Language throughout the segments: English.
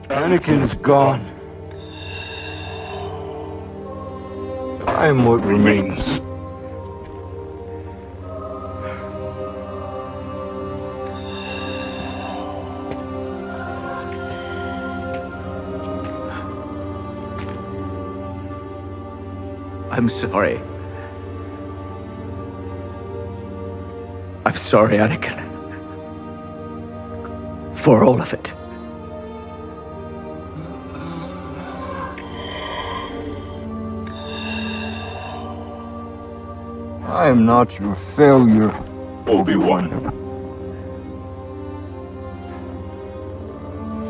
Anakin's gone. I am what remains. I'm sorry. I'm sorry, Anakin. For all of it. I am not your failure, Obi-Wan.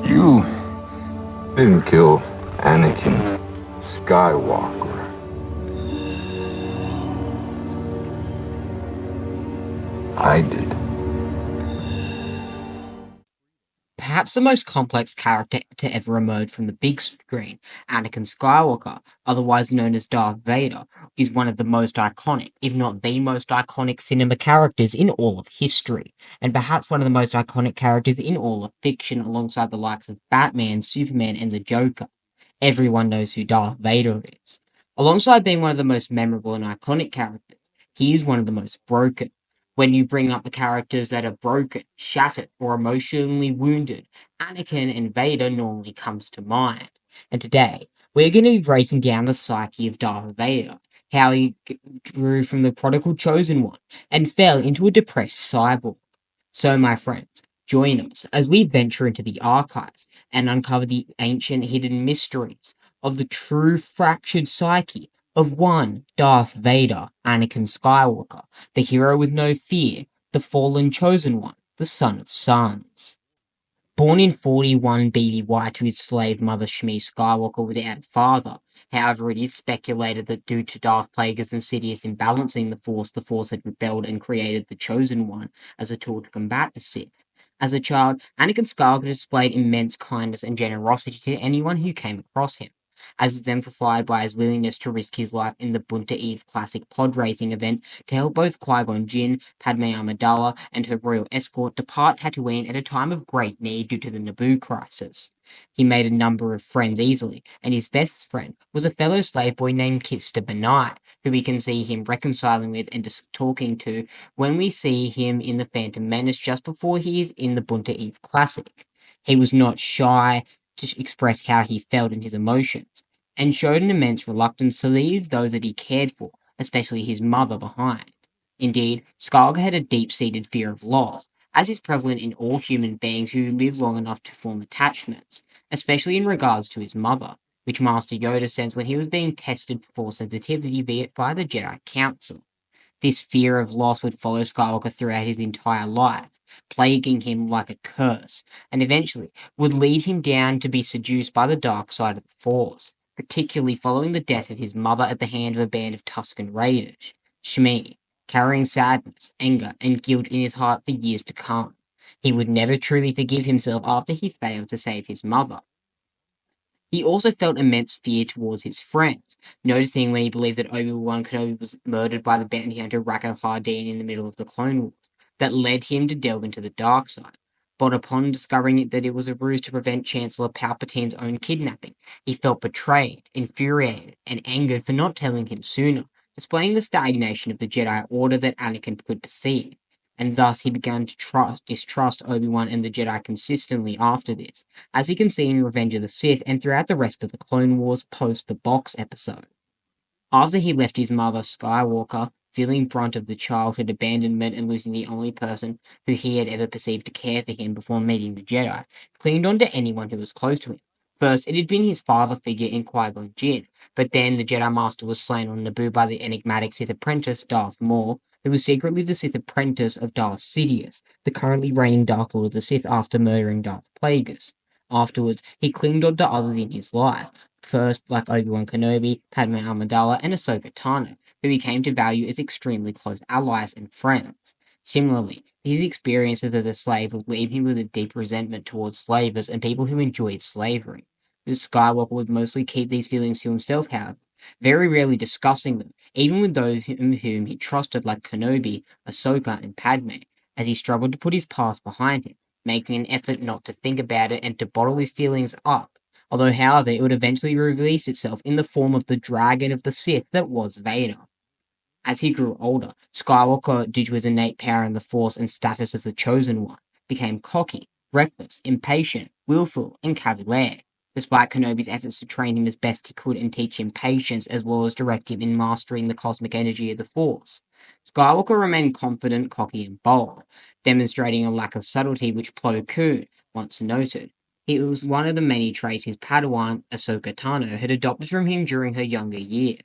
You didn't kill Anakin Skywalker. I did. Perhaps the most complex character to ever emerge from the big screen, Anakin Skywalker, otherwise known as Darth Vader, is one of the most iconic, if not the most iconic cinema characters in all of history, and perhaps one of the most iconic characters in all of fiction alongside the likes of Batman, Superman, and the Joker. Everyone knows who Darth Vader is. Alongside being one of the most memorable and iconic characters, he is one of the most broken. When you bring up the characters that are broken, shattered, or emotionally wounded, Anakin and Vader normally comes to mind. And today, we're going to be breaking down the psyche of Darth Vader, how he grew from the prodigal chosen one and fell into a depressed cyborg. So, my friends, join us as we venture into the archives and uncover the ancient hidden mysteries of the true fractured psyche of one Darth Vader, Anakin Skywalker, the hero with no fear, the fallen chosen one, the son of suns. Born in 41 BBY to his slave mother Shmi Skywalker without a father, however, it is speculated that due to Darth Plagueis insidious imbalancing the Force had rebelled and created the Chosen One as a tool to combat the Sith. As a child, Anakin Skywalker displayed immense kindness and generosity to anyone who came across him, as exemplified by his willingness to risk his life in the Bunta Eve Classic pod racing event to help both Qui-Gon Jinn, Padme Amidala, and her royal escort depart Tatooine at a time of great need due to the Naboo crisis. He made a number of friends easily, and his best friend was a fellow slave boy named Kista Benai, who we can see him reconciling with and talking to when we see him in the Phantom Menace just before he is in the Bunta Eve Classic. He was not shy to express how he felt and his emotions, and showed an immense reluctance to leave those that he cared for, especially his mother, behind. Indeed, Skywalker had a deep-seated fear of loss, as is prevalent in all human beings who live long enough to form attachments, especially in regards to his mother, which Master Yoda sensed when he was being tested for Force sensitivity by the Jedi Council. This fear of loss would follow Skywalker throughout his entire life, plaguing him like a curse, and eventually would lead him down to be seduced by the dark side of the Force, particularly following the death of his mother at the hand of a band of Tusken Raiders, Shmi, carrying sadness, anger, and guilt in his heart for years to come. He would never truly forgive himself after he failed to save his mother. He also felt immense fear towards his friends, noticing when he believed that Obi-Wan Kenobi was murdered by the bounty hunter Rako Hardeen in the middle of the Clone Wars, that led him to delve into the dark side. But upon discovering that it was a ruse to prevent Chancellor Palpatine's own kidnapping, he felt betrayed, infuriated, and angered for not telling him sooner, displaying the stagnation of the Jedi Order that Anakin could perceive. And thus he began to distrust Obi-Wan and the Jedi consistently after this, as we can see in Revenge of the Sith and throughout the rest of the Clone Wars post the box episode. After he left his mother, Skywalker, feeling brunt of the childhood abandonment and losing the only person who he had ever perceived to care for him before meeting the Jedi, clinged on to anyone who was close to him. First, it had been his father figure in Qui-Gon Jinn, but then the Jedi Master was slain on Naboo by the enigmatic Sith apprentice Darth Maul, who was secretly the Sith apprentice of Darth Sidious, the currently reigning Dark Lord of the Sith after murdering Darth Plagueis. Afterwards, he clinged on to others in his life, first like Obi-Wan Kenobi, Padme Amidala, and Ahsoka Tano, who he came to value as extremely close allies and friends. Similarly, his experiences as a slave would leave him with a deep resentment towards slavers and people who enjoyed slavery. Skywalker would mostly keep these feelings to himself, however, very rarely discussing them, even with those whom he trusted like Kenobi, Ahsoka, and Padme, as he struggled to put his past behind him, making an effort not to think about it and to bottle his feelings up. Although, however, it would eventually release itself in the form of the dragon of the Sith that was Vader. As he grew older, Skywalker, due to his innate power in the Force and status as the Chosen One, became cocky, reckless, impatient, willful, and cavalier. Despite Kenobi's efforts to train him as best he could and teach him patience as well as direct him in mastering the cosmic energy of the Force, Skywalker remained confident, cocky, and bold, demonstrating a lack of subtlety which Plo Koon once noted. It was one of the many traits his Padawan, Ahsoka Tano, had adopted from him during her younger years.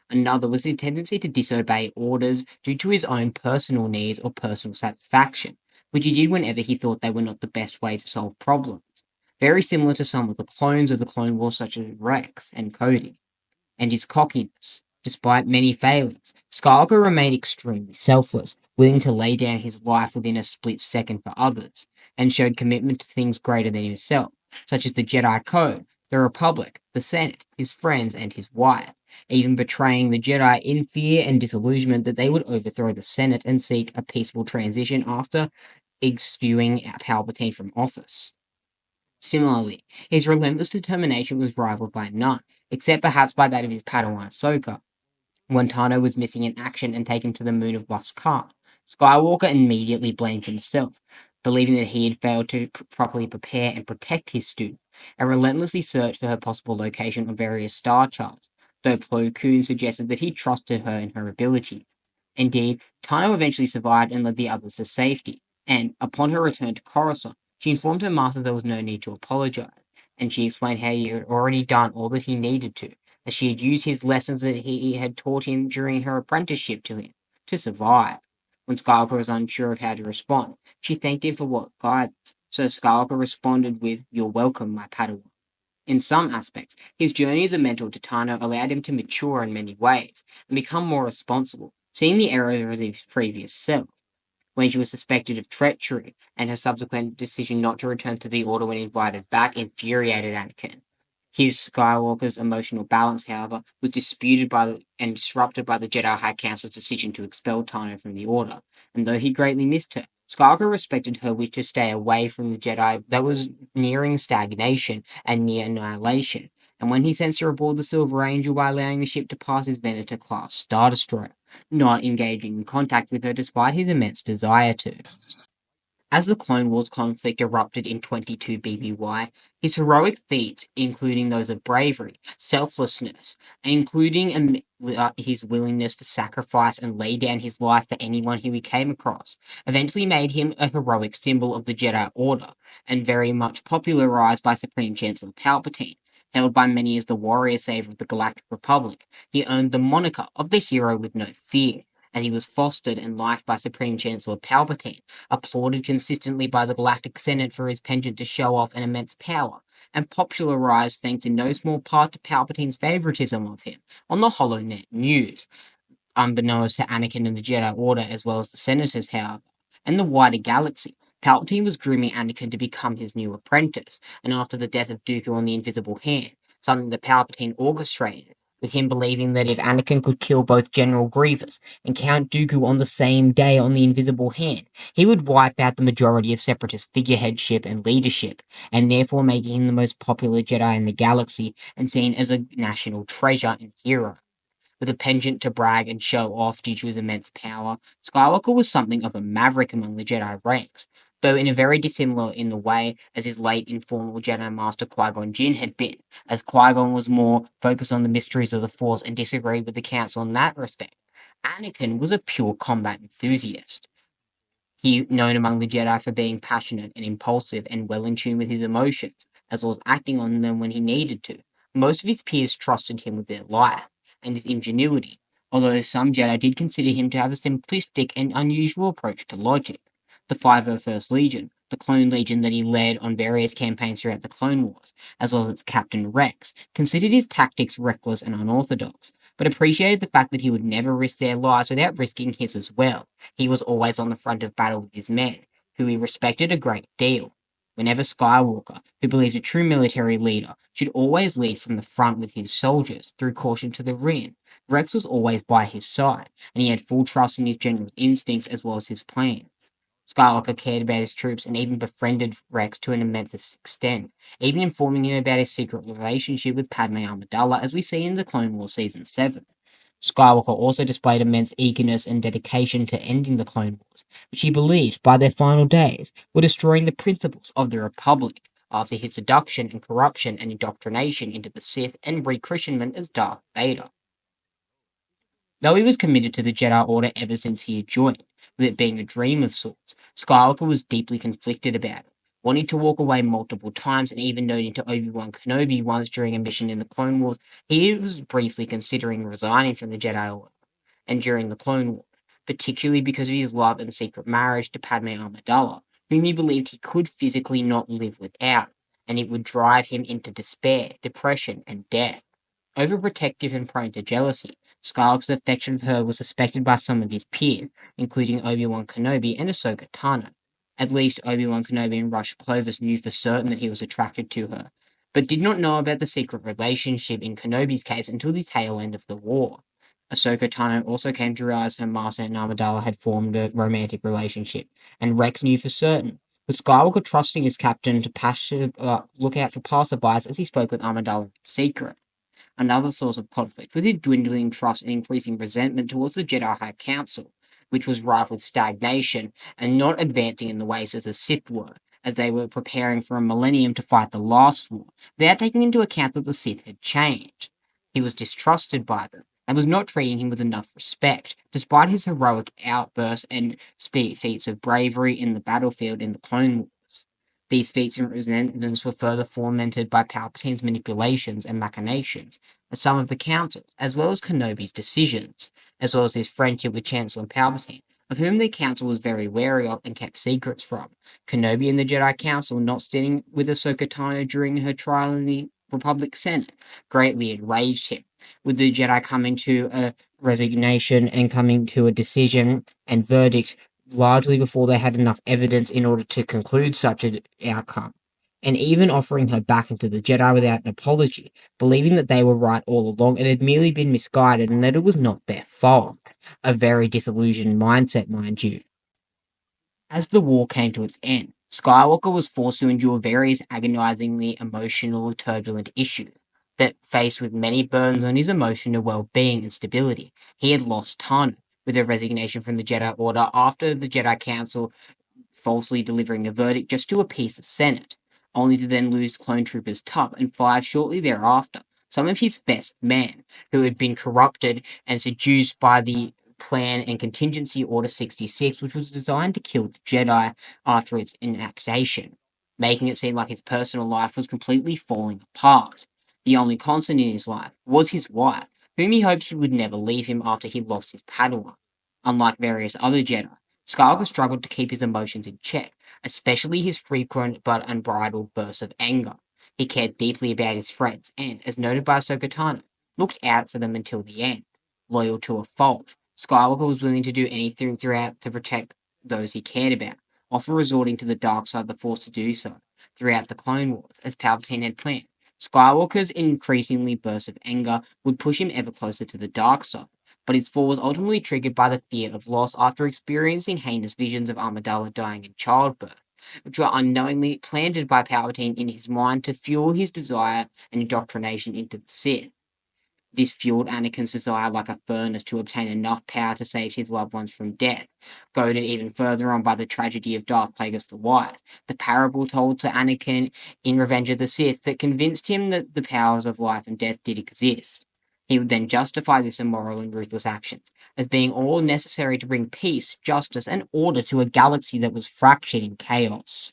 Another was the tendency to disobey orders due to his own personal needs or personal satisfaction, which he did whenever he thought they were not the best way to solve problems. Very similar to some of the clones of the Clone Wars, such as Rex and Cody. And his cockiness. Despite many failings, Skywalker remained extremely selfless, willing to lay down his life within a split second for others, and showed commitment to things greater than himself, such as the Jedi Code, the Republic, the Senate, his friends, and his wife, even betraying the Jedi in fear and disillusionment that they would overthrow the Senate and seek a peaceful transition after exduing Palpatine from office. Similarly, his relentless determination was rivaled by none, except perhaps by that of his Padawan Ahsoka. When Tano was missing in action and taken to the moon of Beskar, Skywalker immediately blamed himself, believing that he had failed to properly prepare and protect his student, and relentlessly searched for her possible location on various star charts, though Plo Koon suggested that he trusted her in her ability. Indeed, Tano eventually survived and led the others to safety, and, upon her return to Coruscant, she informed her master there was no need to apologize, and she explained how he had already done all that he needed to, as she had used his lessons that he had taught him during her apprenticeship to him, to survive. When Skywalker was unsure of how to respond, she thanked him for what guidance, so Skywalker responded with, "You're welcome, my Padawan." In some aspects, his journey as a mentor to Tano allowed him to mature in many ways, and become more responsible, seeing the errors of his previous self, when she was suspected of treachery, and her subsequent decision not to return to the Order when invited back infuriated Anakin. His Skywalker's emotional balance, however, was disputed and disrupted by the Jedi High Council's decision to expel Tano from the Order, and though he greatly missed her, Skywalker respected her wish to stay away from the Jedi that was nearing stagnation and near annihilation, and when he sent her aboard the Silver Angel by allowing the ship to pass his Venator-class Star Destroyer, not engaging in contact with her despite his immense desire to. As the Clone Wars conflict erupted in 22 BBY, his heroic feats, including those of bravery, selflessness, including his willingness to sacrifice and lay down his life for anyone who he came across, eventually made him a heroic symbol of the Jedi Order, and very much popularized by Supreme Chancellor Palpatine. Hailed by many as the warrior savior of the Galactic Republic, he earned the moniker of the hero with no fear, and he was fostered and liked by Supreme Chancellor Palpatine, applauded consistently by the Galactic Senate for his penchant to show off an immense power, and popularized thanks in no small part to Palpatine's favoritism of him on the HoloNet News, unbeknownst to Anakin and the Jedi Order as well as the Senators, however, and the wider galaxy. Palpatine was grooming Anakin to become his new apprentice, and after the death of Dooku on the Invisible Hand, something that Palpatine orchestrated, with him believing that if Anakin could kill both General Grievous and Count Dooku on the same day on the Invisible Hand, he would wipe out the majority of Separatist figureheadship and leadership, and therefore making him the most popular Jedi in the galaxy and seen as a national treasure and hero. With a penchant to brag and show off due to his immense power, Skywalker was something of a maverick among the Jedi ranks, though in a very dissimilar in the way as his late informal Jedi Master Qui-Gon Jinn had been, as Qui-Gon was more focused on the mysteries of the Force and disagreed with the Council in that respect. Anakin was a pure combat enthusiast. He known among the Jedi for being passionate and impulsive and well in tune with his emotions, as well as acting on them when he needed to. Most of his peers trusted him with their life and his ingenuity, although some Jedi did consider him to have a simplistic and unusual approach to logic. The 501st Legion, the Clone Legion that he led on various campaigns throughout the Clone Wars, as well as its Captain Rex, considered his tactics reckless and unorthodox, but appreciated the fact that he would never risk their lives without risking his as well. He was always on the front of battle with his men, who he respected a great deal. Whenever Skywalker, who believed a true military leader should always lead from the front with his soldiers, threw caution to the rear, Rex was always by his side, and he had full trust in his general's instincts as well as his plans. Skywalker cared about his troops and even befriended Rex to an immense extent, even informing him about his secret relationship with Padme Amidala, as we see in the Clone Wars Season 7. Skywalker also displayed immense eagerness and dedication to ending the Clone Wars, which he believed, by their final days, were destroying the principles of the Republic, after his seduction and corruption and indoctrination into the Sith and rechristenment as Darth Vader. Though he was committed to the Jedi Order ever since he had joined, with it being a dream of sorts, Skywalker was deeply conflicted about it, wanting to walk away multiple times and even noting to Obi-Wan Kenobi once during a mission in the Clone Wars he was briefly considering resigning from the Jedi Order, and during the Clone Wars, particularly because of his love and secret marriage to Padme Amidala, whom he believed he could physically not live without, and it would drive him into despair, depression, and death. Overprotective and prone to jealousy, Skywalker's affection for her was suspected by some of his peers, including Obi-Wan Kenobi and Ahsoka Tano. At least Obi-Wan Kenobi and Rush Clovis knew for certain that he was attracted to her, but did not know about the secret relationship in Kenobi's case until the tail end of the war. Ahsoka Tano also came to realize her master and Amidala had formed a romantic relationship, and Rex knew for certain, with Skywalker trusting his captain to look out for passerbys as he spoke with Amidala in secret. Another source of conflict was his dwindling trust and increasing resentment towards the Jedi High Council, which was rife with stagnation and not advancing in the ways as the Sith were, as they were preparing for a millennium to fight the last war, without taking into account that the Sith had changed. He was distrusted by them, and was not treating him with enough respect, despite his heroic outbursts and feats of bravery in the battlefield in the Clone Wars. These feats and resentments were further fomented by Palpatine's manipulations and machinations, as some of the councils, as well as Kenobi's decisions, as well as his friendship with Chancellor Palpatine, of whom the council was very wary of and kept secrets from. Kenobi and the Jedi Council not standing with Ahsoka Tano during her trial in the Republic Senate greatly enraged him, with the Jedi coming to a resignation and coming to a decision and verdict largely before they had enough evidence in order to conclude such an outcome, and even offering her back into the Jedi without an apology, believing that they were right all along and had merely been misguided and that it was not their fault. A very disillusioned mindset, mind you. As the war came to its end, Skywalker was forced to endure various agonizingly emotional, turbulent issues that, faced with many burdens on his emotional well-being and stability, he had lost Tano, with a resignation from the Jedi Order after the Jedi Council falsely delivering a verdict just to appease the Senate, only to then lose clone troopers Tup and 5 shortly thereafter, some of his best men, who had been corrupted and seduced by the Plan and Contingency Order 66, which was designed to kill the Jedi after its enactation, making it seem like his personal life was completely falling apart. The only constant in his life was his wife, whom he hoped she would never leave him after he lost his Padawan. Unlike various other Jedi, Skywalker struggled to keep his emotions in check, especially his frequent but unbridled bursts of anger. He cared deeply about his friends and, as noted by Ahsoka Tano, looked out for them until the end. Loyal to a fault, Skywalker was willing to do anything throughout to protect those he cared about, often resorting to the dark side of the Force to do so, throughout the Clone Wars, as Palpatine had planned. Skywalker's increasingly bursts of anger would push him ever closer to the dark side, but his fall was ultimately triggered by the fear of loss after experiencing heinous visions of Amidala dying in childbirth, which were unknowingly planted by Palpatine in his mind to fuel his desire and indoctrination into the Sith. This fueled Anakin's desire like a furnace to obtain enough power to save his loved ones from death, goaded even further on by the tragedy of Darth Plagueis the Wise, the parable told to Anakin in Revenge of the Sith that convinced him that the powers of life and death did exist. He would then justify this immoral and ruthless actions as being all necessary to bring peace, justice, and order to a galaxy that was fractured in chaos.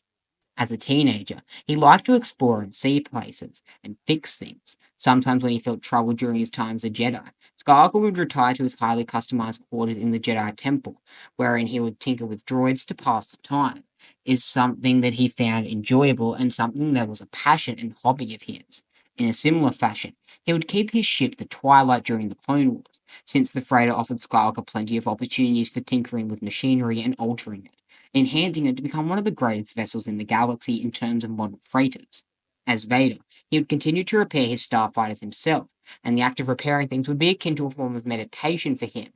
As a teenager, he liked to explore and see places and fix things. Sometimes when he felt trouble during his time as a Jedi, Skywalker would retire to his highly customized quarters in the Jedi Temple, wherein he would tinker with droids to pass the time. Is something that he found enjoyable and something that was a passion and hobby of his. In a similar fashion, he would keep his ship the Twilight during the Clone Wars, since the freighter offered Skywalker plenty of opportunities for tinkering with machinery and altering it, enhancing it to become one of the greatest vessels in the galaxy in terms of modern freighters. As Vader, he would continue to repair his starfighters himself, and the act of repairing things would be akin to a form of meditation for him.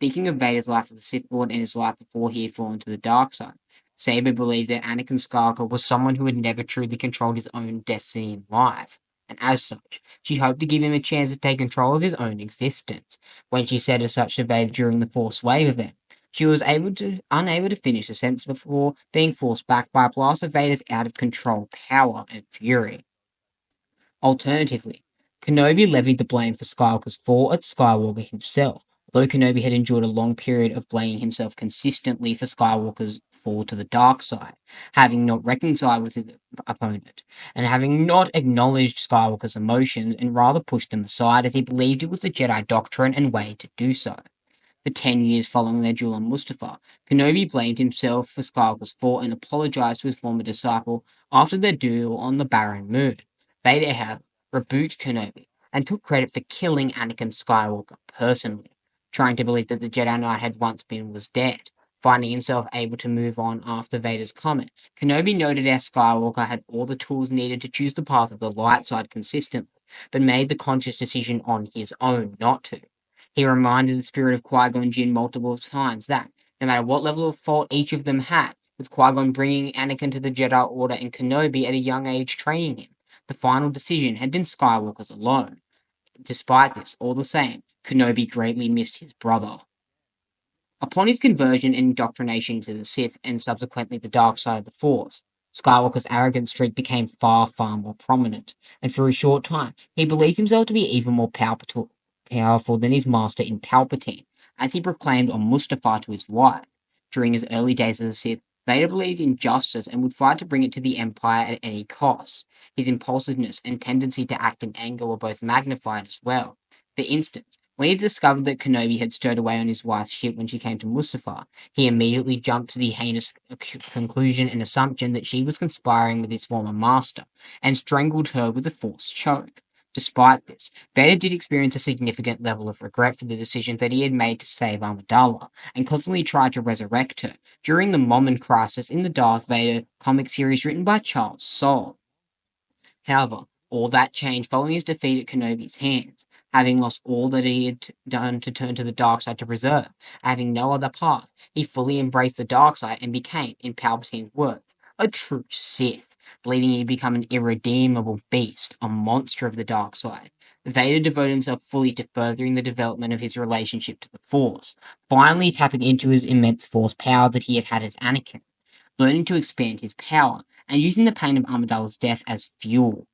Thinking of Vader's life as the Sith Lord and his life before he had fallen to the dark side, Saber believed that Anakin Skywalker was someone who had never truly controlled his own destiny in life, and as such, she hoped to give him a chance to take control of his own existence. When she said as such to Vader during the Force Wave event, she was unable to finish the sentence before being forced back by a blast of Vader's out-of-control power and fury. Alternatively, Kenobi levied the blame for Skywalker's fall at Skywalker himself, although Kenobi had endured a long period of blaming himself consistently for Skywalker's fall to the dark side, having not reconciled with his opponent, and having not acknowledged Skywalker's emotions and rather pushed them aside as he believed it was the Jedi doctrine and way to do so. For 10 years following their duel on Mustafar, Kenobi blamed himself for Skywalker's fall and apologized to his former disciple after their duel on the Barren Moon. Vader, however, rebuked Kenobi and took credit for killing Anakin Skywalker personally, trying to believe that the Jedi Knight had once been was dead. Finding himself able to move on after Vader's comment, Kenobi noted how Skywalker had all the tools needed to choose the path of the light side consistently, but made the conscious decision on his own not to. He reminded the spirit of Qui-Gon Jinn multiple times that, no matter what level of fault each of them had, with Qui-Gon bringing Anakin to the Jedi Order and Kenobi at a young age training him, the final decision had been Skywalker's alone. Despite this, all the same, Kenobi greatly missed his brother. Upon his conversion and indoctrination to the Sith and subsequently the dark side of the Force, Skywalker's arrogant streak became far more prominent, and for a short time, he believed himself to be even more powerful than his master in Palpatine, as he proclaimed on Mustafar to his wife. During his early days as a Sith, Vader believed in justice and would fight to bring it to the Empire at any cost. His impulsiveness and tendency to act in anger were both magnified as well. For instance, when he discovered that Kenobi had stowed away on his wife's ship when she came to Mustafar, he immediately jumped to the heinous conclusion and assumption that she was conspiring with his former master, and strangled her with a Force choke. Despite this, Vader did experience a significant level of regret for the decisions that he had made to save Amidala, and constantly tried to resurrect her during the Moment crisis in the Darth Vader comic series written by Charles Soule. However, all that changed following his defeat at Kenobi's hands, having lost all that he had done to turn to the dark side to preserve, having no other path. He fully embraced the dark side and became, in Palpatine's words, a true Sith, believing he'd become an irredeemable beast, a monster of the dark side. Vader devoted himself fully to furthering the development of his relationship to the Force, finally tapping into his immense Force power that he had had as Anakin, learning to expand his power, and using the pain of Amidala's death as fuel.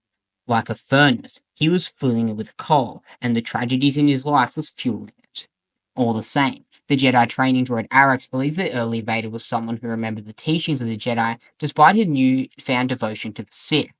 Like a furnace, he was filling it with coal, and the tragedies in his life was fueling it. All the same, the Jedi training droid Arax believed that early Vader was someone who remembered the teachings of the Jedi despite his newfound devotion to the Sith,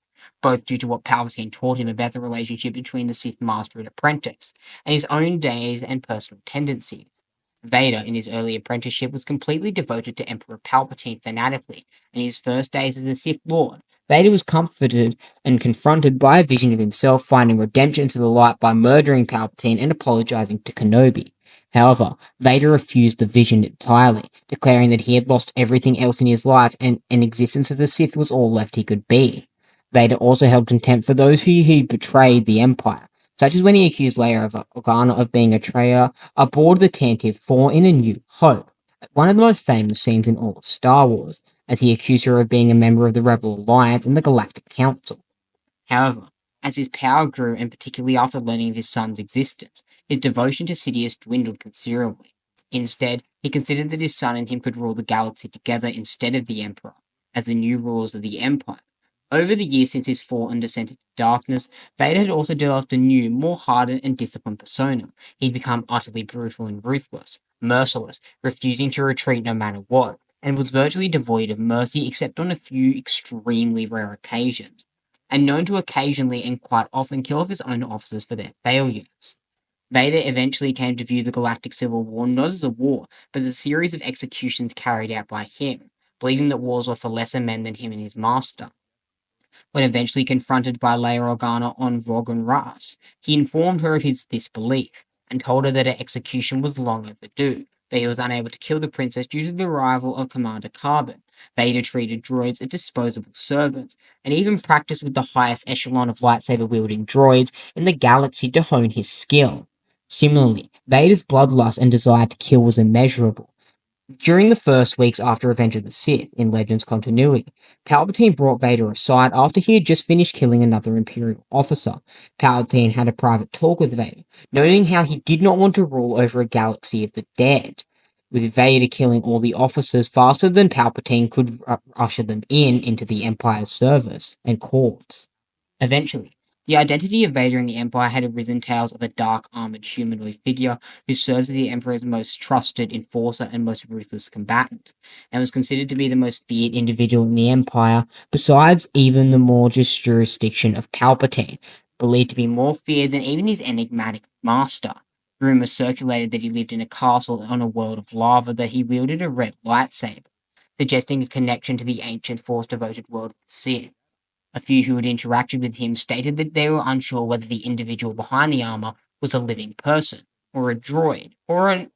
both due to what Palpatine taught him about the relationship between the Sith master and apprentice, and his own days and personal tendencies. Vader, in his early apprenticeship, was completely devoted to Emperor Palpatine fanatically, and in his first days as a Sith Lord, Vader was comforted and confronted by a vision of himself finding redemption to the light by murdering Palpatine and apologizing to Kenobi. However, Vader refused the vision entirely, declaring that he had lost everything else in his life and an existence as a Sith was all left he could be. Vader also held contempt for those who he betrayed the Empire, such as when he accused Leia Organa of being a traitor aboard the Tantive 4 in A New Hope, one of the most famous scenes in all of Star Wars, as he accused her of being a member of the Rebel Alliance and the Galactic Council. However, as his power grew, and particularly after learning of his son's existence, his devotion to Sidious dwindled considerably. Instead, he considered that his son and him could rule the galaxy together instead of the Emperor, as the new rulers of the Empire. Over the years since his fall and descent into darkness, Vader had also developed a new, more hardened and disciplined persona. He'd become utterly brutal and ruthless, merciless, refusing to retreat no matter what, and was virtually devoid of mercy except on a few extremely rare occasions, and known to occasionally and quite often kill off his own officers for their failures. Vader eventually came to view the Galactic Civil War not as a war, but as a series of executions carried out by him, believing that wars were for lesser men than him and his master. When eventually confronted by Leia Organa on Vorgon Ras, he informed her of his disbelief, and told her that her execution was long overdue, but he was unable to kill the princess due to the arrival of Commander Carbon. Vader treated droids as disposable servants, and even practiced with the highest echelon of lightsaber-wielding droids in the galaxy to hone his skill. Similarly, Vader's bloodlust and desire to kill was immeasurable, During the first weeks after Revenge of the Sith in Legends continuity, Palpatine brought Vader aside after he had just finished killing another Imperial officer. Palpatine had a private talk with Vader, noting how he did not want to rule over a galaxy of the dead, with Vader killing all the officers faster than Palpatine could usher them into the Empire's service and courts. Eventually, the identity of Vader in the Empire had arisen tales of a dark armored humanoid figure who serves as the Emperor's most trusted enforcer and most ruthless combatant, and was considered to be the most feared individual in the Empire, besides even the more just jurisdiction of Palpatine, believed to be more feared than even his enigmatic master. Rumors circulated that he lived in a castle on a world of lava, that he wielded a red lightsaber, suggesting a connection to the ancient force-devoted world of the Sith. A few who had interacted with him stated that they were unsure whether the individual behind the armor was a living person, or a droid, or a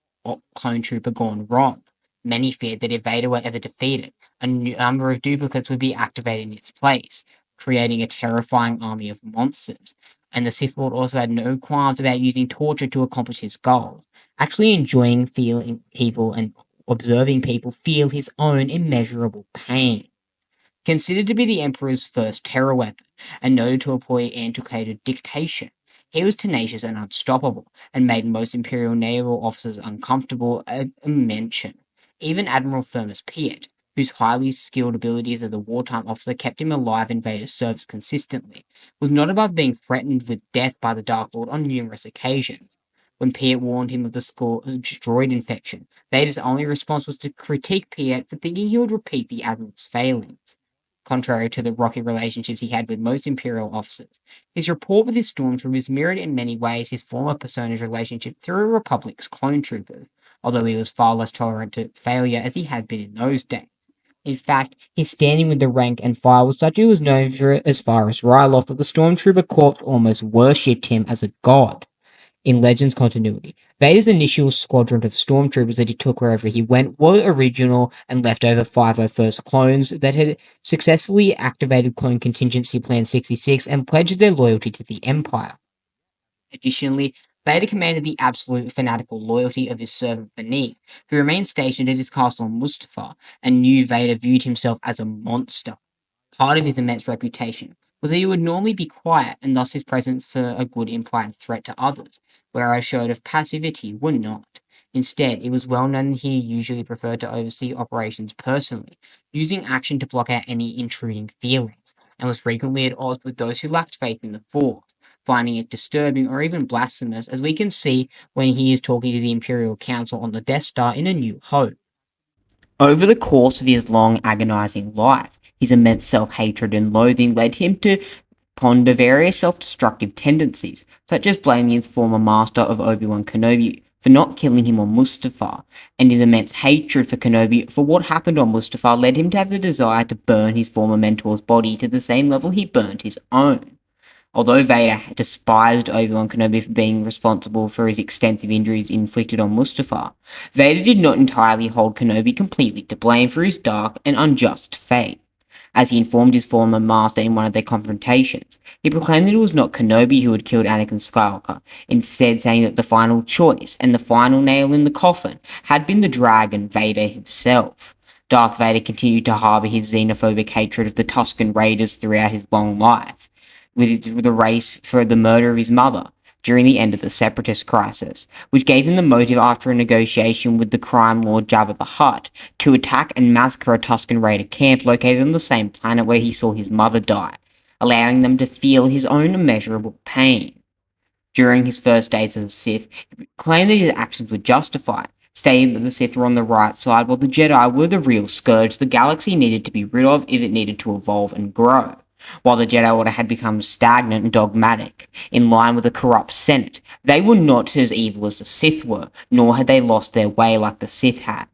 clone trooper gone wrong. Many feared that if Vader were ever defeated, a number of duplicates would be activated in its place, creating a terrifying army of monsters. And the Sith Lord also had no qualms about using torture to accomplish his goals, actually enjoying feeling people and observing people feel his own immeasurable pain. Considered to be the Emperor's first terror weapon, and noted to employ antiquated dictation, he was tenacious and unstoppable, and made most Imperial naval officers uncomfortable at a mention. Even Admiral Firmus Piet, whose highly skilled abilities as a wartime officer kept him alive in Vader's service consistently, was not above being threatened with death by the Dark Lord on numerous occasions. When Piet warned him of the droid infection, Vader's only response was to critique Piet for thinking he would repeat the Admiral's failings. Contrary to the rocky relationships he had with most Imperial officers, his rapport with his stormtroopers mirrored in many ways his former persona's relationship through a Republic's clone troopers, although he was far less tolerant to failure as he had been in those days. In fact, his standing with the rank and file was such he was known for it as far as Ryloth that the Stormtrooper Corps almost worshipped him as a god. In Legends continuity, Vader's initial squadron of stormtroopers that he took wherever he went were original and leftover 501st clones that had successfully activated Clone Contingency Plan 66 and pledged their loyalty to the Empire. Additionally, Vader commanded the absolute fanatical loyalty of his servant Beneath, who remained stationed at his castle on Mustafar, and knew Vader viewed himself as a monster. Part of his immense reputation was that he would normally be quiet, and thus his presence for a good implied threat to others, whereas shows of passivity were not. Instead, it was well known that he usually preferred to oversee operations personally, using action to block out any intruding feelings, and was frequently at odds with those who lacked faith in the Force, finding it disturbing or even blasphemous, as we can see when he is talking to the Imperial Council on the Death Star in A New Hope. Over the course of his long, agonizing life, his immense self-hatred and loathing led him to ponder various self-destructive tendencies, such as blaming his former master of Obi-Wan Kenobi for not killing him on Mustafar, and his immense hatred for Kenobi for what happened on Mustafar led him to have the desire to burn his former mentor's body to the same level he burned his own. Although Vader despised Obi-Wan Kenobi for being responsible for his extensive injuries inflicted on Mustafar, Vader did not entirely hold Kenobi completely to blame for his dark and unjust fate. As he informed his former master in one of their confrontations, he proclaimed that it was not Kenobi who had killed Anakin Skywalker, instead saying that the final choice and the final nail in the coffin had been the dragon Vader himself. Darth Vader continued to harbour his xenophobic hatred of the Tusken Raiders throughout his long life, with the race for the murder of his mother during the end of the Separatist crisis, which gave him the motive after a negotiation with the crime lord Jabba the Hutt to attack and massacre a Tusken Raider camp located on the same planet where he saw his mother die, allowing them to feel his own immeasurable pain. During his first days as a Sith, he claimed that his actions were justified, stating that the Sith were on the right side while the Jedi were the real scourge the galaxy needed to be rid of if it needed to evolve and grow. While the Jedi Order had become stagnant and dogmatic, in line with a corrupt Senate, they were not as evil as the Sith were, nor had they lost their way like the Sith had.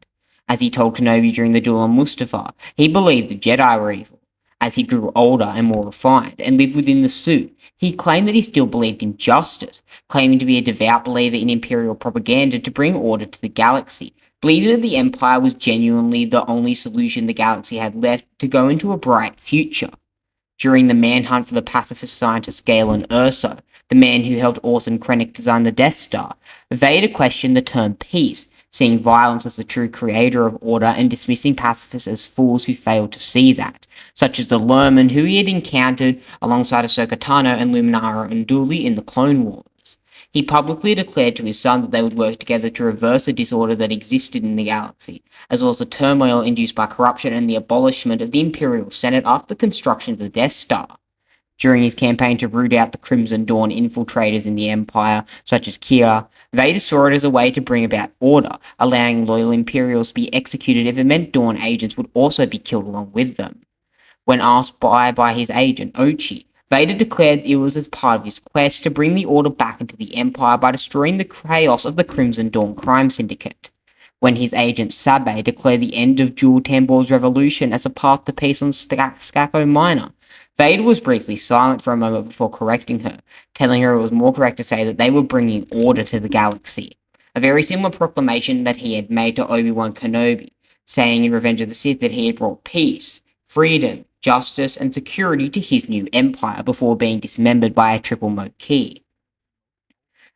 As he told Kenobi during the duel on Mustafar, he believed the Jedi were evil. As he grew older and more refined, and lived within the suit, he claimed that he still believed in justice, claiming to be a devout believer in Imperial propaganda to bring order to the galaxy, believing that the Empire was genuinely the only solution the galaxy had left to go into a bright future. During the manhunt for the pacifist scientist Galen Erso, the man who helped Orson Krennic design the Death Star, Vader questioned the term peace, seeing violence as the true creator of order and dismissing pacifists as fools who failed to see that, such as the Lerman who he had encountered alongside Ahsoka Tano and Luminara Unduli in the Clone Wars. He publicly declared to his son that they would work together to reverse the disorder that existed in the galaxy, as well as the turmoil induced by corruption and the abolishment of the Imperial Senate after the construction of the Death Star. During his campaign to root out the Crimson Dawn infiltrators in the Empire, such as Kira, Vader saw it as a way to bring about order, allowing loyal Imperials to be executed if it meant Dawn agents would also be killed along with them. When asked by his agent, Ochi, Vader declared it was as part of his quest to bring the order back into the Empire by destroying the chaos of the Crimson Dawn crime syndicate. When his agent Sabe declared the end of Jewel Tambor's revolution as a path to peace on Skako Minor, Vader was briefly silent for a moment before correcting her, telling her it was more correct to say that they were bringing order to the galaxy, a very similar proclamation that he had made to Obi-Wan Kenobi, saying in Revenge of the Sith that he had brought peace, freedom, justice, and security to his new empire before being dismembered by a triple Maquis.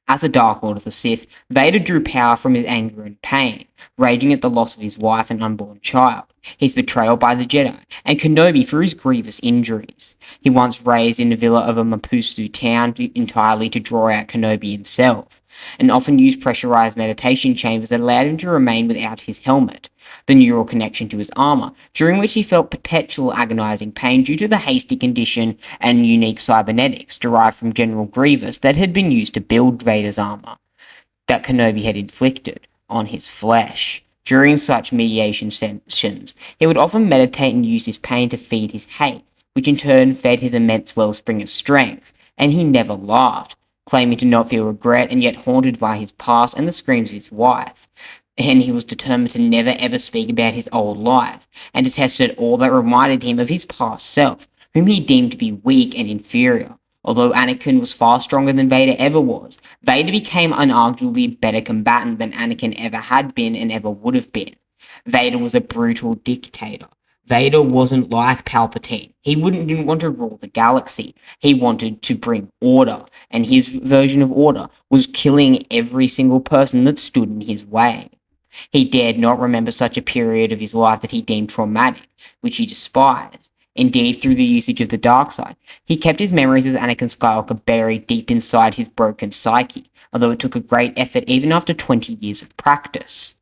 As a Dark Lord of the Sith, Vader drew power from his anger and pain, raging at the loss of his wife and unborn child, his betrayal by the Jedi, and Kenobi for his grievous injuries. He once raised in the villa of a Mapusu town entirely to draw out Kenobi himself, and often used pressurized meditation chambers that allowed him to remain without his helmet, the neural connection to his armor, during which he felt perpetual agonizing pain due to the hasty condition and unique cybernetics derived from General Grievous that had been used to build Vader's armor, that Kenobi had inflicted on his flesh. During such mediation sessions, he would often meditate and use his pain to feed his hate, which in turn fed his immense wellspring of strength, and he never laughed, claiming to not feel regret and yet haunted by his past and the screams of his wife. And he was determined to never ever speak about his old life, and detested all that reminded him of his past self, whom he deemed to be weak and inferior. Although Anakin was far stronger than Vader ever was, Vader became unarguably a better combatant than Anakin ever had been and ever would have been. Vader was a brutal dictator. Vader wasn't like Palpatine. He didn't want to rule the galaxy. He wanted to bring order, and his version of order was killing every single person that stood in his way. He dared not remember such a period of his life that he deemed traumatic, which he despised. Indeed, through the usage of the dark side, he kept his memories as Anakin Skywalker buried deep inside his broken psyche, although it took a great effort even after 20 years of practice.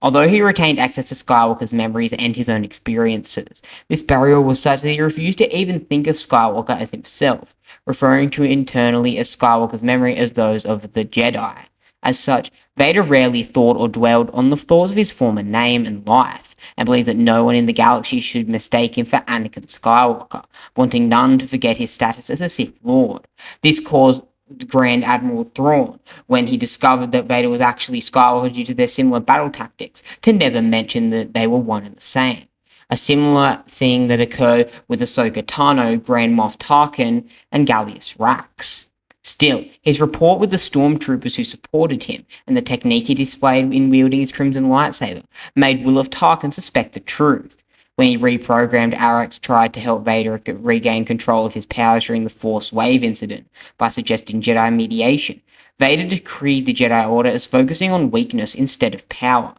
Although he retained access to Skywalker's memories and his own experiences, this barrier was such that he refused to even think of Skywalker as himself, referring to internally as Skywalker's memory as those of the Jedi. As such, Vader rarely thought or dwelled on the thoughts of his former name and life, and believed that no one in the galaxy should mistake him for Anakin Skywalker, wanting none to forget his status as a Sith Lord. This caused Grand Admiral Thrawn, when he discovered that Vader was actually Skywalker due to their similar battle tactics, to never mention that they were one and the same. A similar thing that occurred with Ahsoka Tano, Grand Moff Tarkin, and Gallius Rax. Still, his rapport with the stormtroopers who supported him, and the technique he displayed in wielding his crimson lightsaber, made Wilf Tarkin suspect the truth. When he reprogrammed Arax tried to help Vader regain control of his powers during the Force Wave incident by suggesting Jedi mediation, Vader decreed the Jedi Order as focusing on weakness instead of power,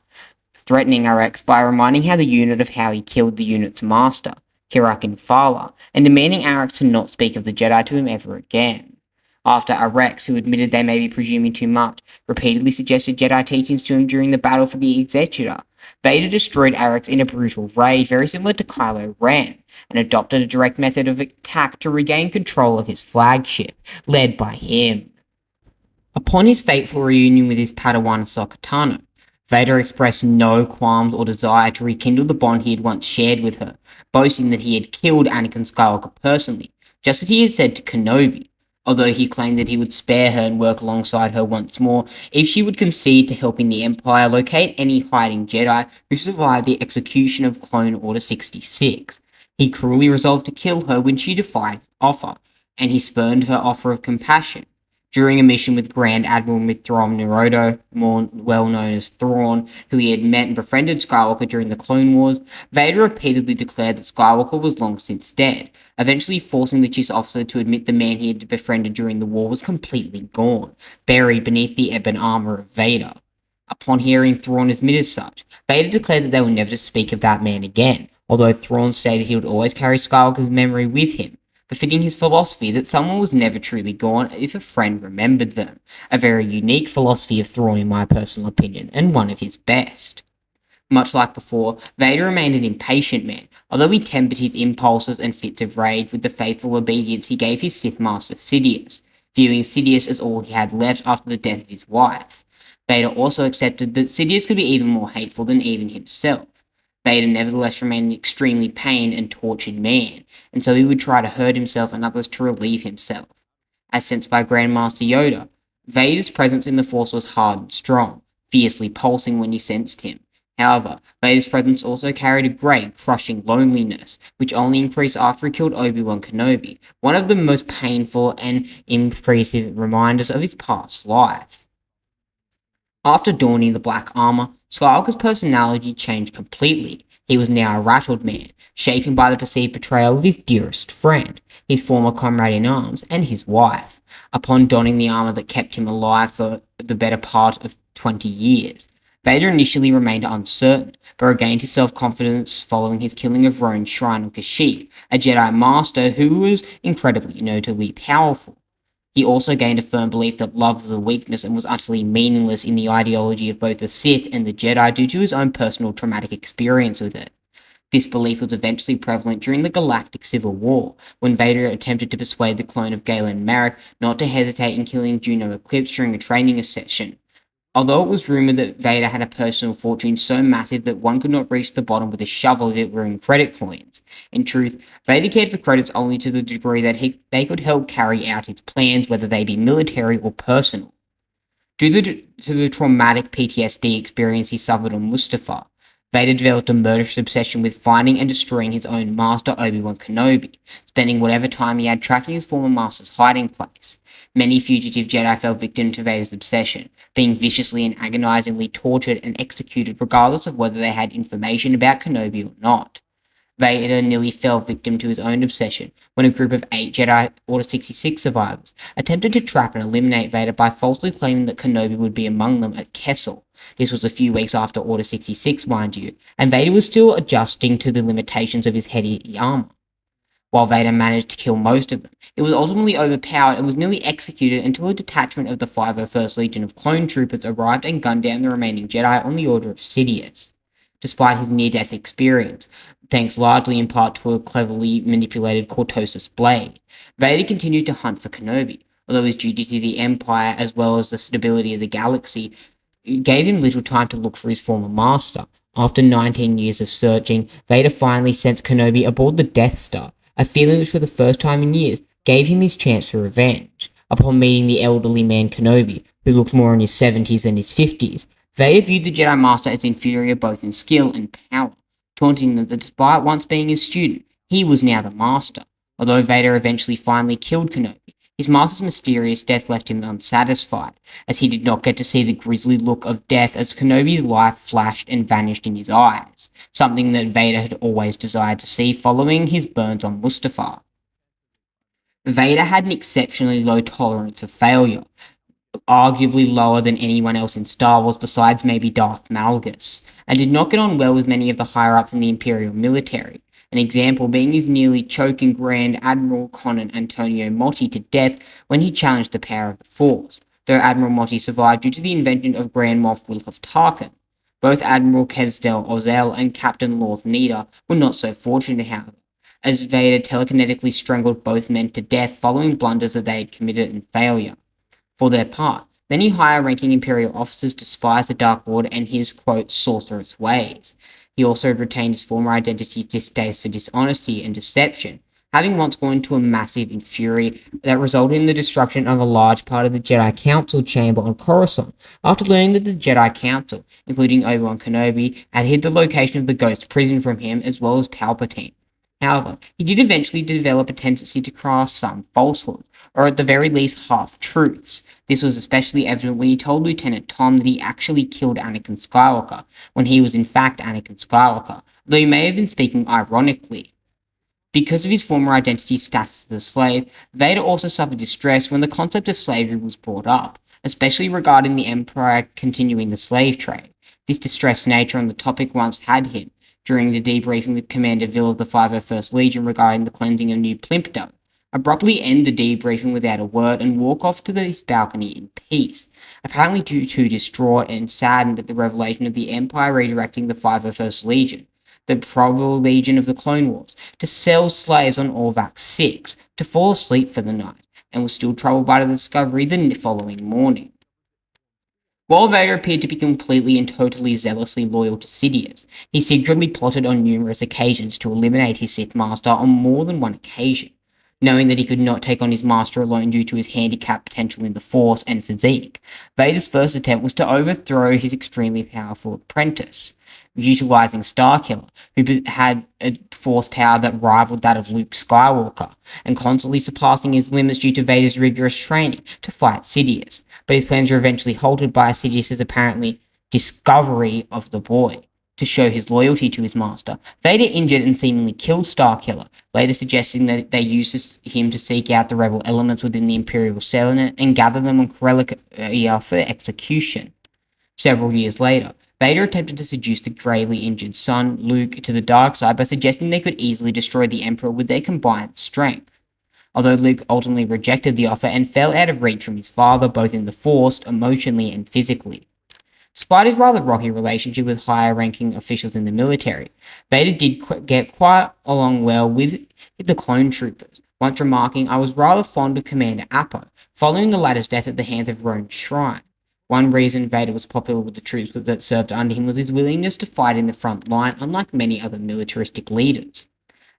threatening Arax by reminding the unit of how he killed the unit's master, Kirakin Fala, and demanding Arax to not speak of the Jedi to him ever again. After Arax, who admitted they may be presuming too much, repeatedly suggested Jedi teachings to him during the battle for the Executor, Vader destroyed Arax in a brutal raid very similar to Kylo Ren, and adopted a direct method of attack to regain control of his flagship, led by him. Upon his fateful reunion with his Padawan Ahsoka Tano, Vader expressed no qualms or desire to rekindle the bond he had once shared with her, boasting that he had killed Anakin Skywalker personally, just as he had said to Kenobi, although he claimed that he would spare her and work alongside her once more if she would concede to helping the Empire locate any hiding Jedi who survived the execution of Clone Order 66. He cruelly resolved to kill her when she defied his offer, and he spurned her offer of compassion. During a mission with Grand Admiral Mithrom Nirodo, more well known as Thrawn, who he had met and befriended Skywalker during the Clone Wars, Vader repeatedly declared that Skywalker was long since dead, eventually forcing the Chiss officer to admit the man he had befriended during the war was completely gone, buried beneath the ebon armor of Vader. Upon hearing Thrawn admit as such, Vader declared that they would never speak of that man again, although Thrawn stated he would always carry Skywalker's memory with him, befitting his philosophy that someone was never truly gone if a friend remembered them. A very unique philosophy of Thrawn in my personal opinion, and one of his best. Much like before, Vader remained an impatient man, although he tempered his impulses and fits of rage with the faithful obedience he gave his Sith Master Sidious, viewing Sidious as all he had left after the death of his wife. Vader also accepted that Sidious could be even more hateful than even himself. Vader nevertheless remained an extremely pained and tortured man, and so he would try to hurt himself and others to relieve himself. As sensed by Grandmaster Yoda, Vader's presence in the Force was hard and strong, fiercely pulsing when he sensed him. However, Vader's presence also carried a great, crushing loneliness, which only increased after he killed Obi-Wan Kenobi, one of the most painful and impressive reminders of his past life. After donning the black armor, Skywalker's personality changed completely. He was now a rattled man, shaken by the perceived betrayal of his dearest friend, his former comrade in arms, and his wife. Upon donning the armor that kept him alive for the better part of 20 years, Vader initially remained uncertain, but regained his self-confidence following his killing of Roan's shrine on Kashyyyk, a Jedi Master who was incredibly notably powerful. He also gained a firm belief that love was a weakness and was utterly meaningless in the ideology of both the Sith and the Jedi due to his own personal traumatic experience with it. This belief was eventually prevalent during the Galactic Civil War, when Vader attempted to persuade the clone of Galen Marek not to hesitate in killing Juno Eclipse during a training session. Although it was rumored that Vader had a personal fortune so massive that one could not reach the bottom with a shovel if it were in credit coins, in truth, Vader cared for credits only to the degree that they could help carry out his plans, whether they be military or personal. Due to the traumatic PTSD experience he suffered on Mustafar, Vader developed a murderous obsession with finding and destroying his own master Obi-Wan Kenobi, spending whatever time he had tracking his former master's hiding place. Many fugitive Jedi fell victim to Vader's obsession, being viciously and agonizingly tortured and executed regardless of whether they had information about Kenobi or not. Vader nearly fell victim to his own obsession when a group of 8 Jedi Order 66 survivors attempted to trap and eliminate Vader by falsely claiming that Kenobi would be among them at Kessel. This was a few weeks after Order 66, mind you, and Vader was still adjusting to the limitations of his heavy armor. While Vader managed to kill most of them, it was ultimately overpowered and was nearly executed until a detachment of the 501st Legion of Clone Troopers arrived and gunned down the remaining Jedi on the order of Sidious. Despite his near-death experience, thanks largely in part to a cleverly manipulated Cortosis blade, Vader continued to hunt for Kenobi, although his duty to the Empire as well as the stability of the galaxy gave him little time to look for his former master. After 19 years of searching, Vader finally sent Kenobi aboard the Death Star, a feeling which for the first time in years gave him his chance for revenge. Upon meeting the elderly man Kenobi, who looked more in his 70s than his 50s, Vader viewed the Jedi Master as inferior both in skill and power, taunting them that despite once being his student, he was now the Master. Although Vader eventually finally killed Kenobi, his master's mysterious death left him unsatisfied, as he did not get to see the grisly look of death as Kenobi's life flashed and vanished in his eyes, something that Vader had always desired to see following his burns on Mustafar. Vader had an exceptionally low tolerance of failure, arguably lower than anyone else in Star Wars besides maybe Darth Malgus, and did not get on well with many of the higher-ups in the Imperial military. An example being his nearly choking Grand Admiral Conan Antonio Motti to death when he challenged the power of the Force, though Admiral Motti survived due to the invention of Grand Moff Wilhoff Tarkin. Both Admiral Kesdel Ozell and Captain Lord Nida were not so fortunate, however, as Vader telekinetically strangled both men to death following blunders that they had committed in failure. For their part, many higher-ranking Imperial officers despised the Dark Lord and his, quote, sorcerous ways. He also retained his former identity's distaste for dishonesty and deception, having once gone into a massive infuri that resulted in the destruction of a large part of the Jedi Council chamber on Coruscant, after learning that the Jedi Council, including Obi-Wan Kenobi, had hid the location of the Ghost prison from him as well as Palpatine. However, he did eventually develop a tendency to craft some falsehoods, or at the very least half-truths. This was especially evident when he told Lieutenant Tom that he actually killed Anakin Skywalker, when he was in fact Anakin Skywalker, though he may have been speaking ironically. Because of his former identity's status as a slave, Vader also suffered distress when the concept of slavery was brought up, especially regarding the Empire continuing the slave trade. This distressed nature on the topic once had him, during the debriefing with Commander Vil of the 501st Legion regarding the cleansing of New Plimpton, abruptly end the debriefing without a word and walk off to this balcony in peace, apparently too distraught and saddened at the revelation of the Empire redirecting the 501st Legion, the probable legion of the Clone Wars, to sell slaves on Orvac 6, to fall asleep for the night, and was still troubled by the discovery the following morning. While Vader appeared to be completely and totally zealously loyal to Sidious, he secretly plotted on numerous occasions to eliminate his Sith Master on more than one occasion. Knowing that he could not take on his master alone due to his handicapped potential in the Force and physique, Vader's first attempt was to overthrow his extremely powerful apprentice, utilizing Starkiller, who had a Force power that rivaled that of Luke Skywalker, and constantly surpassing his limits due to Vader's rigorous training to fight Sidious. But his plans were eventually halted by Sidious's apparently discovery of the boy. To show his loyalty to his master, Vader injured and seemingly killed Starkiller, later suggesting that they used him to seek out the rebel elements within the Imperial Senate and gather them on Corellia for execution. Several years later, Vader attempted to seduce the gravely injured son, Luke, to the dark side by suggesting they could easily destroy the Emperor with their combined strength. Although Luke ultimately rejected the offer and fell out of reach from his father both in the Force, emotionally, and physically. Despite his rather rocky relationship with higher-ranking officials in the military, Vader did get quite along well with the clone troopers, once remarking, "I was rather fond of Commander Appo, following the latter's death at the hands of Roan Shrine." One reason Vader was popular with the troops that served under him was his willingness to fight in the front line, unlike many other militaristic leaders,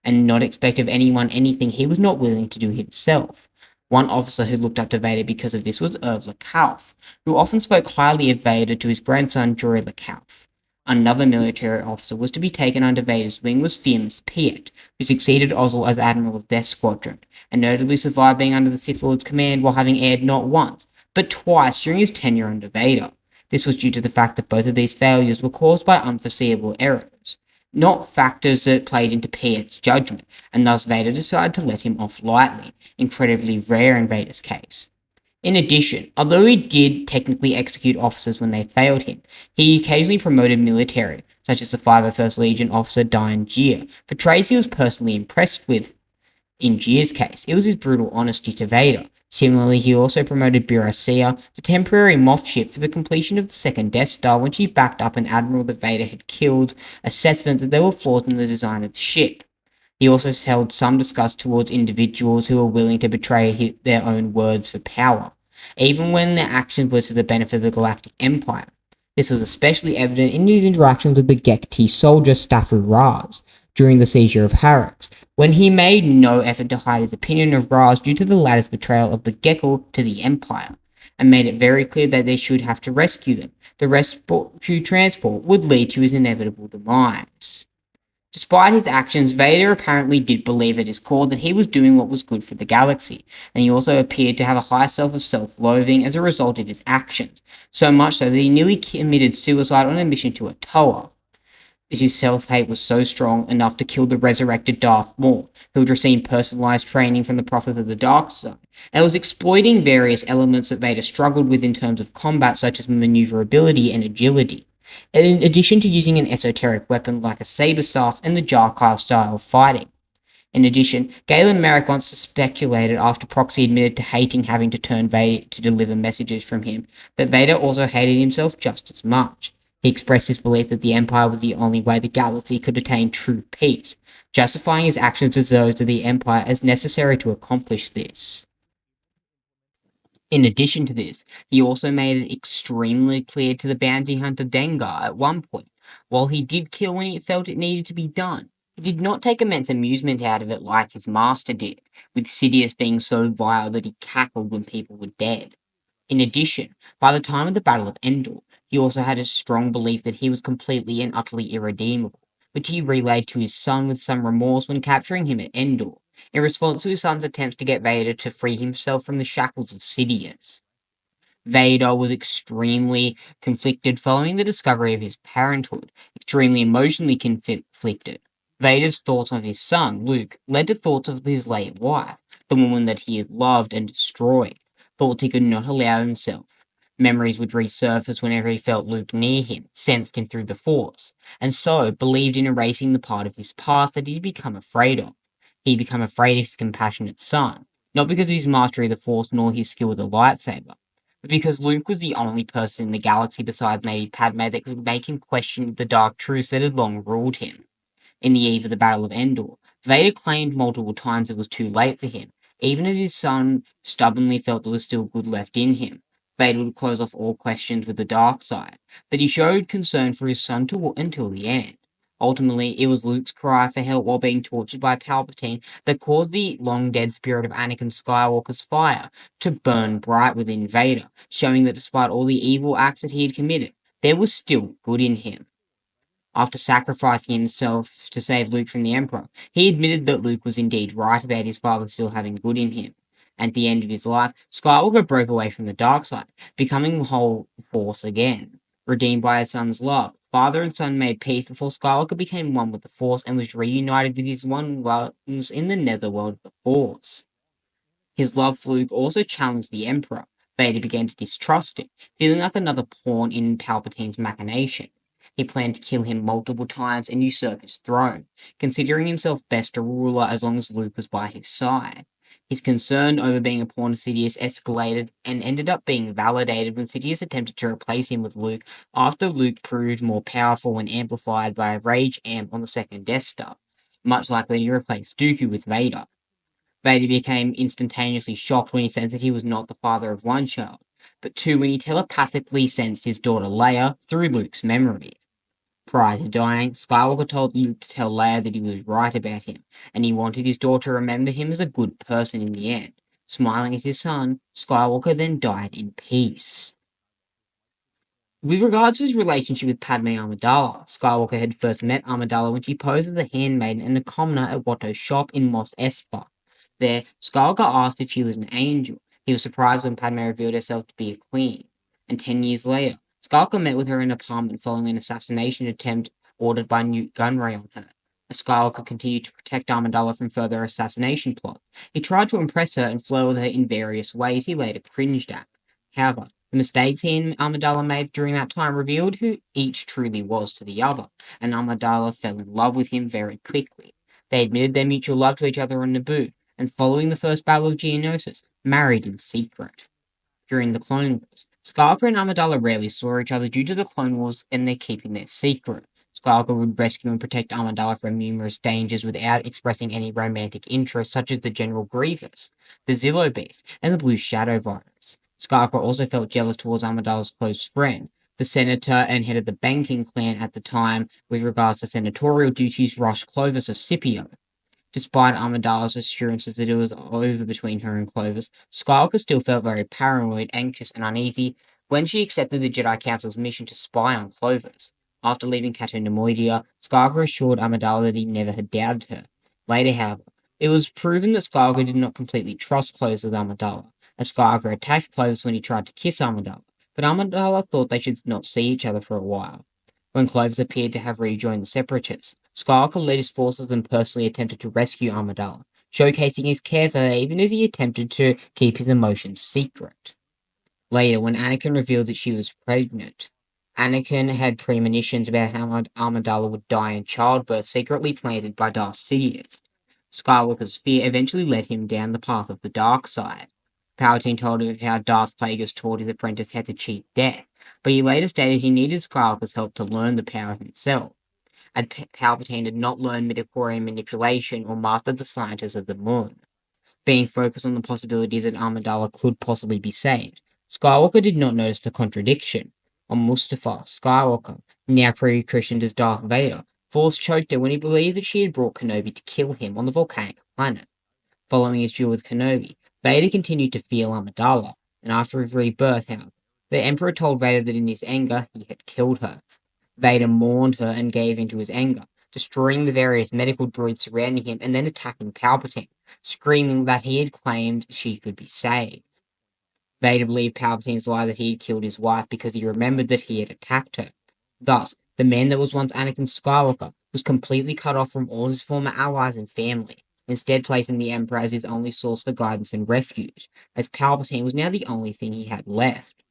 and not expect of anyone anything he was not willing to do himself. One officer who looked up to Vader because of this was Irv Lekauf, who often spoke highly of Vader to his grandson Jory Lekauf. Another military officer was to be taken under Vader's wing was Fearless Piet, who succeeded Ozzel as Admiral of Death Squadron, and notably survived being under the Sith Lord's command while having aired not once, but twice during his tenure under Vader. This was due to the fact that both of these failures were caused by unforeseeable errors, not factors that played into Piet's judgment, and thus Vader decided to let him off lightly, incredibly rare in Vader's case. In addition, although he did technically execute officers when they failed him, he occasionally promoted military, such as the 501st Legion officer Diane Gier, for traits he was personally impressed with. In Gier's case, it was his brutal honesty to Vader. Similarly, he also promoted Burasea to temporary moth ship for the completion of the second Death Star when she backed up an admiral that Vader had killed, assessments that there were flaws in the design of the ship. He also held some disgust towards individuals who were willing to betray their own words for power, even when their actions were to the benefit of the Galactic Empire. This was especially evident in his interactions with the Gek-T soldier Staffu Raz during the seizure of Harax, when he made no effort to hide his opinion of Raz due to the latter's betrayal of the Gekko to the Empire, and made it very clear that they should have to rescue them. The rescue transport would lead to his inevitable demise. Despite his actions, Vader apparently did believe at his core that he was doing what was good for the galaxy, and he also appeared to have a high self of self-loathing as a result of his actions, so much so that he nearly committed suicide on a mission to Atoa. His self-hate was so strong enough to kill the resurrected Darth Maul, who had received personalized training from the Prophet of the Dark Side, and was exploiting various elements that Vader struggled with in terms of combat, such as maneuverability and agility, in addition to using an esoteric weapon like a saber staff and the Jarkar style of fighting. In addition, Galen Merrick once speculated after Proxy admitted to hating having to turn Vader to deliver messages from him, that Vader also hated himself just as much. He expressed his belief that the Empire was the only way the galaxy could attain true peace, justifying his actions as those of the Empire as necessary to accomplish this. In addition to this, he also made it extremely clear to the bounty hunter Dengar at one point, while he did kill when he felt it needed to be done, he did not take immense amusement out of it like his master did, with Sidious being so vile that he cackled when people were dead. In addition, by the time of the Battle of Endor, he also had a strong belief that he was completely and utterly irredeemable, which he relayed to his son with some remorse when capturing him at Endor, in response to his son's attempts to get Vader to free himself from the shackles of Sidious. Vader was extremely conflicted following the discovery of his parenthood, extremely emotionally conflicted. Vader's thoughts of his son, Luke, led to thoughts of his late wife, the woman that he had loved and destroyed, thoughts he could not allow himself. Memories would resurface whenever he felt Luke near him, sensed him through the Force, and so believed in erasing the part of his past that he'd become afraid of. He'd become afraid of his compassionate son, not because of his mastery of the Force nor his skill with the lightsaber, but because Luke was the only person in the galaxy besides maybe Padme that could make him question the dark truths that had long ruled him. In the eve of the Battle of Endor, Vader claimed multiple times it was too late for him, even if his son stubbornly felt there was still good left in him. Vader would close off all questions with the dark side, but he showed concern for his son until the end. Ultimately, it was Luke's cry for help while being tortured by Palpatine that caused the long-dead spirit of Anakin Skywalker's fire to burn bright within Vader, showing that despite all the evil acts that he had committed, there was still good in him. After sacrificing himself to save Luke from the Emperor, he admitted that Luke was indeed right about his father still having good in him. At the end of his life, Skywalker broke away from the dark side, becoming the whole Force again. Redeemed by his son's love, father and son made peace before Skywalker became one with the Force and was reunited with his one ones in the netherworld of the Force. His love for Luke also challenged the Emperor. Vader began to distrust him, feeling like another pawn in Palpatine's machination. He planned to kill him multiple times and usurp his throne, considering himself best a ruler as long as Luke was by his side. His concern over being a pawn of Sidious escalated and ended up being validated when Sidious attempted to replace him with Luke after Luke proved more powerful when amplified by a rage amp on the second Death Star, much like when he replaced Dooku with Vader. Vader became instantaneously shocked when he sensed that he was not the father of one child, but two when he telepathically sensed his daughter Leia through Luke's memories. Prior to dying, Skywalker told Luke to tell Leia that he was right about him, and he wanted his daughter to remember him as a good person in the end. Smiling at his son, Skywalker then died in peace. With regards to his relationship with Padme Amidala, Skywalker had first met Amidala when she posed as a handmaiden and a commoner at Watto's shop in Mos Espa. There, Skywalker asked if she was an angel. He was surprised when Padme revealed herself to be a queen. And 10 years later, Skywalker met with her in an apartment following an assassination attempt ordered by Newt Gunray on her. As Skywalker continued to protect Amidala from further assassination plots, he tried to impress her and flirt with her in various ways he later cringed at. However, the mistakes he and Amidala made during that time revealed who each truly was to the other, and Amidala fell in love with him very quickly. They admitted their mutual love to each other on Naboo, and following the first Battle of Geonosis, married in secret. During the Clone Wars, Skywalker and Amidala rarely saw each other due to the Clone Wars and their keeping their secret. Skywalker would rescue and protect Amidala from numerous dangers without expressing any romantic interest, such as the General Grievous, the Zillo Beast, and the Blue Shadow Virus. Skywalker also felt jealous towards Amidala's close friend, the senator and head of the banking clan at the time with regards to senatorial duties, Rosh Clovis of Scipio. Despite Amidala's assurances that it was over between her and Clovis, Skywalker still felt very paranoid, anxious, and uneasy when she accepted the Jedi Council's mission to spy on Clovis. After leaving Cato Nemoidia, Skywalker assured Amidala that he never had doubted her. Later, however, it was proven that Skywalker did not completely trust Clovis with Amidala, as Skywalker attacked Clovis when he tried to kiss Amidala, but Amidala thought they should not see each other for a while. When Clovis appeared to have rejoined the Separatists, Skywalker led his forces and personally attempted to rescue Amidala, showcasing his care for her even as he attempted to keep his emotions secret. Later, when Anakin revealed that she was pregnant, Anakin had premonitions about how Amidala would die in childbirth secretly planted by Darth Sidious. Skywalker's fear eventually led him down the path of the dark side. Palpatine told him how Darth Plagueis taught his apprentice how to cheat death, but he later stated he needed Skywalker's help to learn the power himself. And Palpatine had not learned midichlorian manipulation or mastered the sciences of the moon. Being focused on the possibility that Amidala could possibly be saved, Skywalker did not notice the contradiction. On Mustafar, Skywalker, now pre-christened as Darth Vader, Force choked her when he believed that she had brought Kenobi to kill him on the volcanic planet. Following his duel with Kenobi, Vader continued to feel Amidala, and after his rebirth, however, the Emperor told Vader that in his anger he had killed her. Vader mourned her and gave in to his anger, destroying the various medical droids surrounding him and then attacking Palpatine, screaming that he had claimed she could be saved. Vader believed Palpatine's lie that he had killed his wife because he remembered that he had attacked her. Thus, the man that was once Anakin Skywalker was completely cut off from all his former allies and family, instead placing the Emperor as his only source for guidance and refuge, as Palpatine was now the only thing he had left.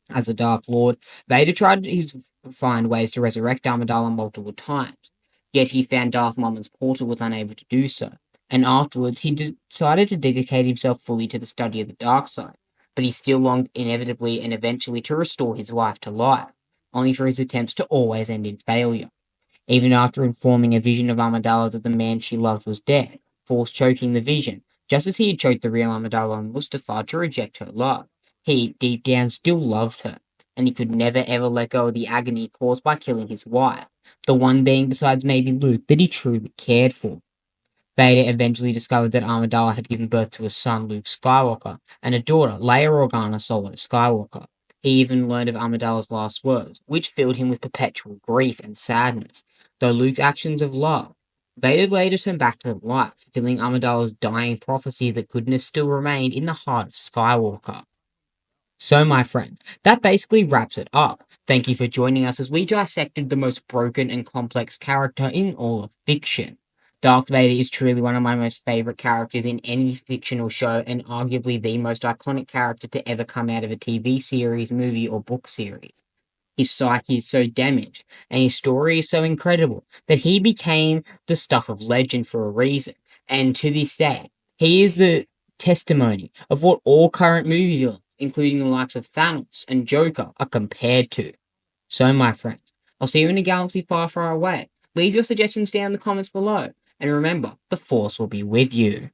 As a Dark Lord, Vader tried to find ways to resurrect Amidala multiple times, yet he found Darth Maul's portal was unable to do so, and afterwards he decided to dedicate himself fully to the study of the dark side, but he still longed inevitably and eventually to restore his wife to life, only for his attempts to always end in failure. Even after informing a vision of Amidala that the man she loved was dead, force choking the vision, just as he had choked the real Amidala on Mustafar to reject her love. He, deep down, still loved her, and he could never ever let go of the agony caused by killing his wife, the one being besides maybe Luke that he truly cared for. Vader eventually discovered that Amidala had given birth to a son, Luke Skywalker, and a daughter, Leia Organa Solo Skywalker. He even learned of Amidala's last words, which filled him with perpetual grief and sadness, though Luke's actions of love. Vader later turned back to life, fulfilling Amidala's dying prophecy that goodness still remained in the heart of Skywalker. So, my friends, that basically wraps it up. Thank you for joining us as we dissected the most broken and complex character in all of fiction. Darth Vader is truly one of my most favorite characters in any fictional show and arguably the most iconic character to ever come out of a TV series, movie, or book series. His psyche is so damaged, and his story is so incredible that he became the stuff of legend for a reason. And to this day, he is the testimony of what all current movie villains, including the likes of Thanos and Joker, are compared to. So, my friends, I'll see you in a galaxy far, far away. Leave your suggestions down in the comments below. And remember, the Force will be with you.